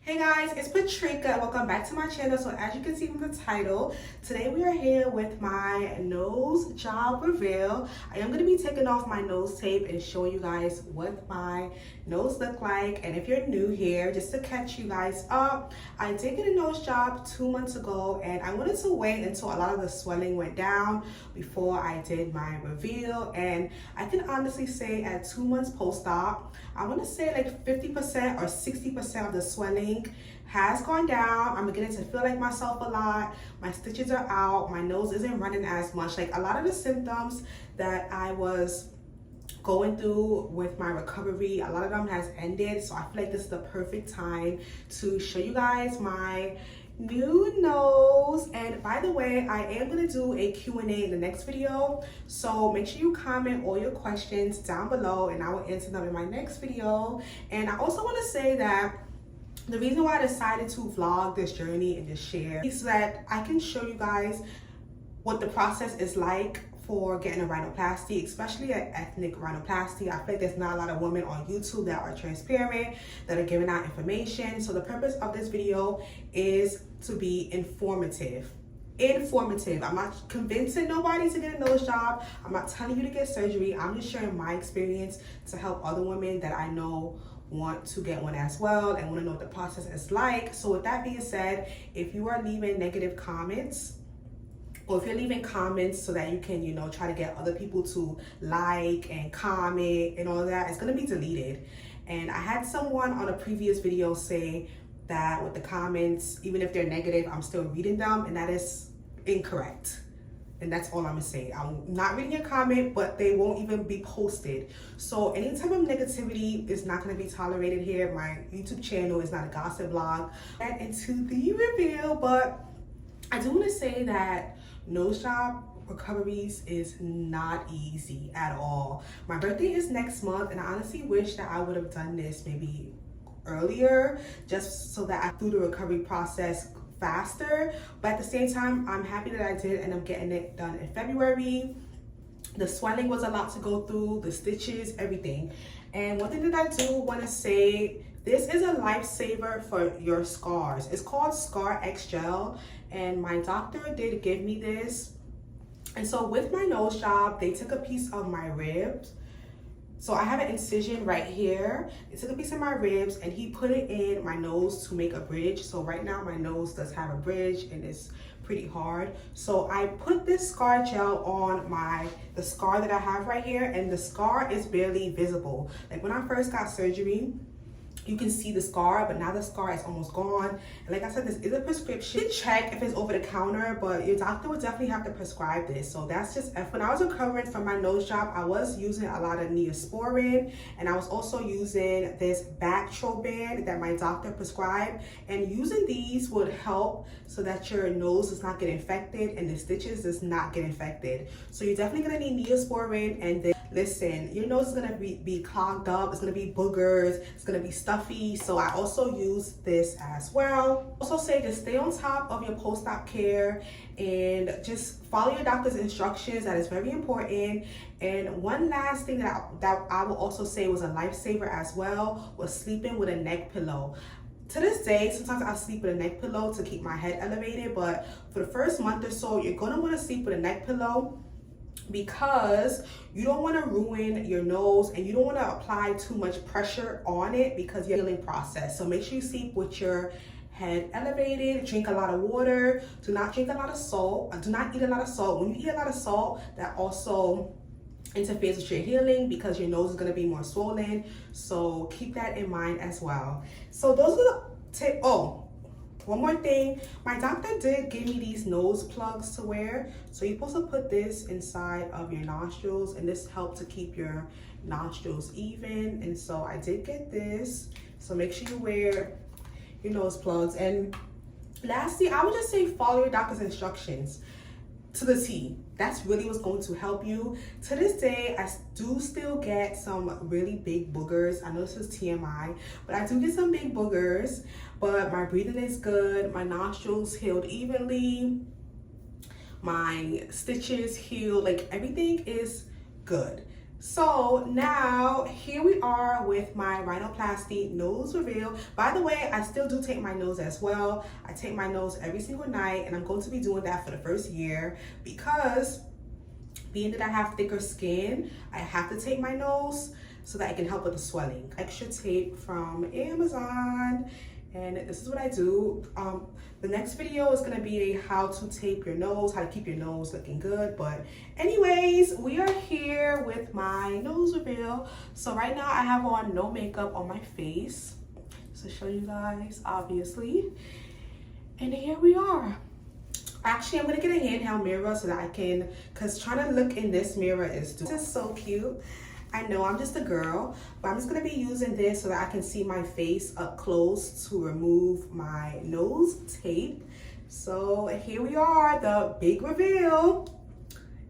Hey guys, it's Patricia and welcome back to my channel. So as you can see from the title, today we are here with my nose job reveal. I am going to be taking off my nose tape and showing you guys what my nose look like. And if you're new here, just to catch you guys up, I did get a nose job 2 months ago and I wanted to wait until a lot of the swelling went down before I did my reveal. And I can honestly say at 2 months post-op, I want to say like 50% or 60% of the swelling has gone down. I'm beginning to feel like myself a lot. My stitches are out. My nose isn't running as much. Like a lot of the symptoms that I was going through with my recovery, a lot of them has ended. So I feel like this is the perfect time to show you guys my new nose. And by the way, I am going to do a Q&A in the next video, so make sure you comment all your questions down below and I will answer them in my next video. And I also want to say that the reason why I decided to vlog this journey and just share is that I can show you guys what the process is like for getting a rhinoplasty, especially an ethnic rhinoplasty. I feel like there's not a lot of women on YouTube that are transparent, that are giving out information. So the purpose of this video is to be informative. I'm not convincing nobody to get a nose job. I'm not telling you to get surgery. I'm just sharing my experience to help other women that I know want to get one as well and want to know what the process is like. So with that being said, if you are leaving negative comments, or if you're leaving comments so that you can, try to get other people to like and comment and all of that, it's going to be deleted. And I had someone on a previous video say that with the comments, even if they're negative, I'm still reading them, and that is incorrect. And that's all I'm gonna say. I'm not reading your comment, but they won't even be posted. So any type of negativity is not gonna be tolerated here. My YouTube channel is not a gossip blog. And into the reveal, but I do wanna say that nose job recoveries is not easy at all. My birthday is next month, and I honestly wish that I would have done this maybe earlier, just so that I through the recovery process faster. But at the same time, I'm happy that I did, and I'm getting it done in February. The swelling was a lot to go through, the stitches, everything. And one thing that I do want to say, this is a lifesaver for your scars. It's called Scar X Gel, and my doctor did give me this. And so with my nose job, they took a piece of my ribs. So I have an incision right here. They took a piece of my ribs and he put it in my nose to make a bridge. So right now my nose does have a bridge and it's pretty hard. So I put this scar gel on the scar that I have right here, and the scar is barely visible. Like when I first got surgery, you can see the scar, but now the scar is almost gone. And like I said, this is a prescription. Check if it's over the counter, but your doctor would definitely have to prescribe this. So that's just, when I was recovering from my nose job, I was using a lot of Neosporin, and I was also using this Bactroban that my doctor prescribed. And using these would help so that your nose does not get infected and the stitches does not get infected. So you're definitely gonna need Neosporin. And then listen, your nose is gonna be clogged up, it's gonna be boogers, it's gonna be stuffy. So I also use this as well. Also say just stay on top of your post-op care and just follow your doctor's instructions. That is very important. And one last thing that I will also say was a lifesaver as well was sleeping with a neck pillow. To this day, sometimes I sleep with a neck pillow to keep my head elevated, but for the first month or so, you're gonna wanna sleep with a neck pillow, because you don't want to ruin your nose and you don't want to apply too much pressure on it because you're healing process. So make sure you sleep with your head elevated, drink a lot of water, do not drink a lot of salt, do not eat a lot of salt. When you eat a lot of salt, that also interferes with your healing because your nose is going to be more swollen. So keep that in mind as well. So those are the tips. Oh, one more thing, my doctor did give me these nose plugs to wear. So you're supposed to put this inside of your nostrils, and this helps to keep your nostrils even. And so I did get this. So make sure you wear your nose plugs. And lastly, I would just say follow your doctor's instructions to the T. That's really what's going to help you. To this day, I do still get some really big boogers. I know this is TMI, but I do get some big boogers, but my breathing is good. My nostrils healed evenly. My stitches healed, like everything is good. So now here we are with my rhinoplasty nose reveal. By the way, I still do tape my nose as well. I tape my nose every single night, and I'm going to be doing that for the first year because being that I have thicker skin, I have to tape my nose so that I can help with the swelling. Extra tape from Amazon, and this is what I do. The next video is gonna be a how to tape your nose, how to keep your nose looking good. But anyways, we are here with my nose reveal. So right now I have on no makeup on my face, to show you guys, obviously. And here we are. Actually, I'm gonna get a handheld mirror so that I can, cause trying to look in this mirror is just so cute. I know I'm just a girl, but I'm just gonna be using this so that I can see my face up close to remove my nose tape. So here we are, the big reveal,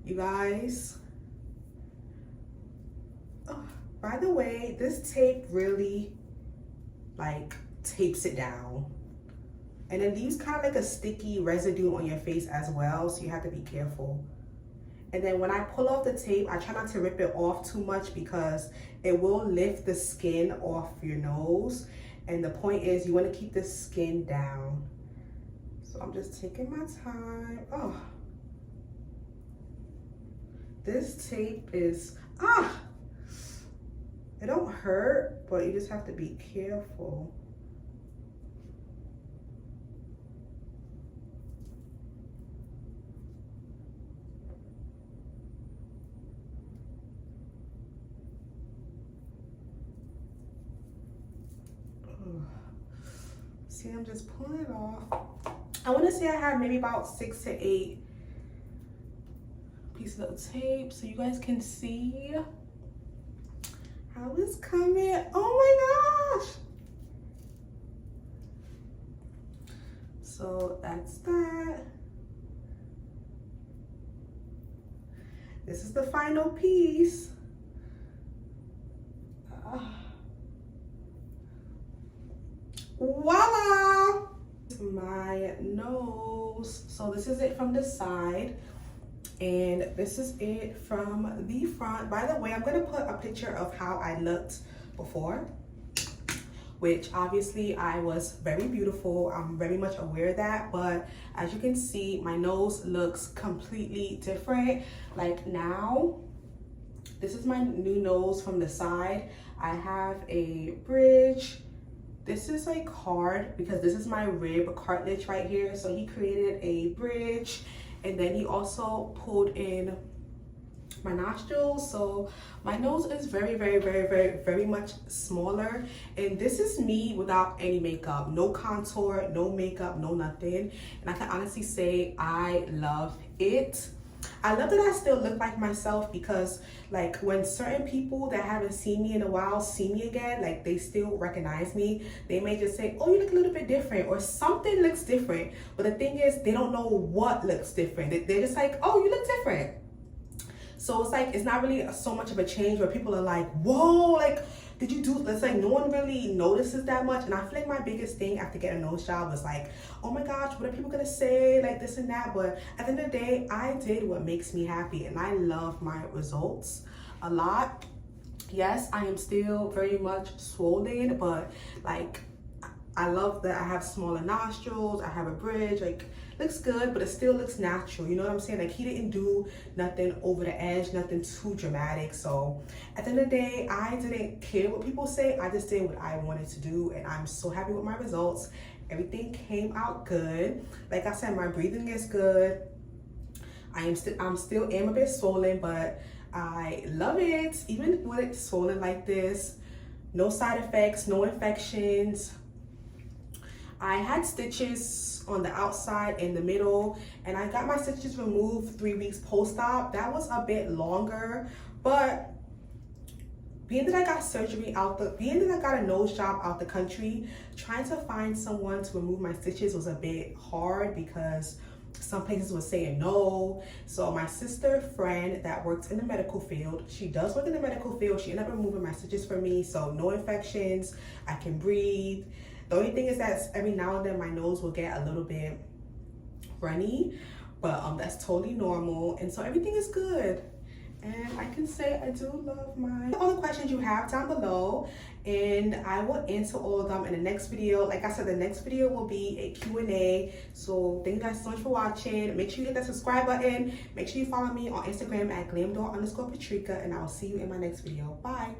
you guys. Oh, by the way, this tape really like tapes it down. And it leaves kind of like a sticky residue on your face as well, so you have to be careful. And then when I pull off the tape, I try not to rip it off too much because it will lift the skin off your nose. And the point is you want to keep the skin down. So I'm just taking my time. Oh, this tape is, it don't hurt, but you just have to be careful. See, I'm just pulling it off. I want to say I have maybe about 6 to 8 pieces of tape so you guys can see how it's coming. Oh my gosh! So that's that. This is the final piece. Voila! My nose. So this is it from the side, and this is it from the front. By the way, I'm gonna put a picture of how I looked before, which obviously I was very beautiful. I'm very much aware of that, but as you can see, my nose looks completely different. Like now, this is my new nose from the side. I have a bridge. This is like hard because this is my rib cartilage right here. So he created a bridge, and then he also pulled in my nostrils. So my nose is very much smaller. And this is me without any makeup, no contour, no makeup, no nothing. And I can honestly say I love it. I love that I still look like myself because like when certain people that haven't seen me in a while see me again, like they still recognize me. They may just say, oh, you look a little bit different, or something looks different. But the thing is, they don't know what looks different. They're just like, oh, you look different. So it's like, it's not really so much of a change where people are like, whoa, like, did you do, it's like no one really notices that much. And I feel like my biggest thing after getting a nose job was like, oh my gosh, what are people gonna say, like this and that. But at the end of the day, I did what makes me happy, and I love my results a lot. Yes, I am still very much swollen, but like I love that I have smaller nostrils, I have a bridge, like looks good, but it still looks natural. You know what I'm saying? Like he didn't do nothing over the edge, nothing too dramatic. So at the end of the day, I didn't care what people say. I just did what I wanted to do, and I'm so happy with my results. Everything came out good. Like I said, my breathing is good. I'm still a bit swollen, but I love it. Even when it's swollen like this, no side effects, no infections. I had stitches on the outside and the middle, and I got my stitches removed 3 weeks post-op. That was a bit longer, but being that I got a nose job out the country, trying to find someone to remove my stitches was a bit hard because some places were saying no. So my sister friend that works in the medical field, she does work in the medical field, she ended up removing my stitches for me. So no infections, I can breathe. The only thing is that every now and then my nose will get a little bit runny, but that's totally normal. And so everything is good. And I can say I do love my all the questions you have down below, and I will answer all of them in the next video. Like I said, the next video will be a Q&A. So thank you guys so much for watching. Make sure you hit that subscribe button. Make sure you follow me on Instagram at glamdoll_Patrika, and I'll see you in my next video. Bye.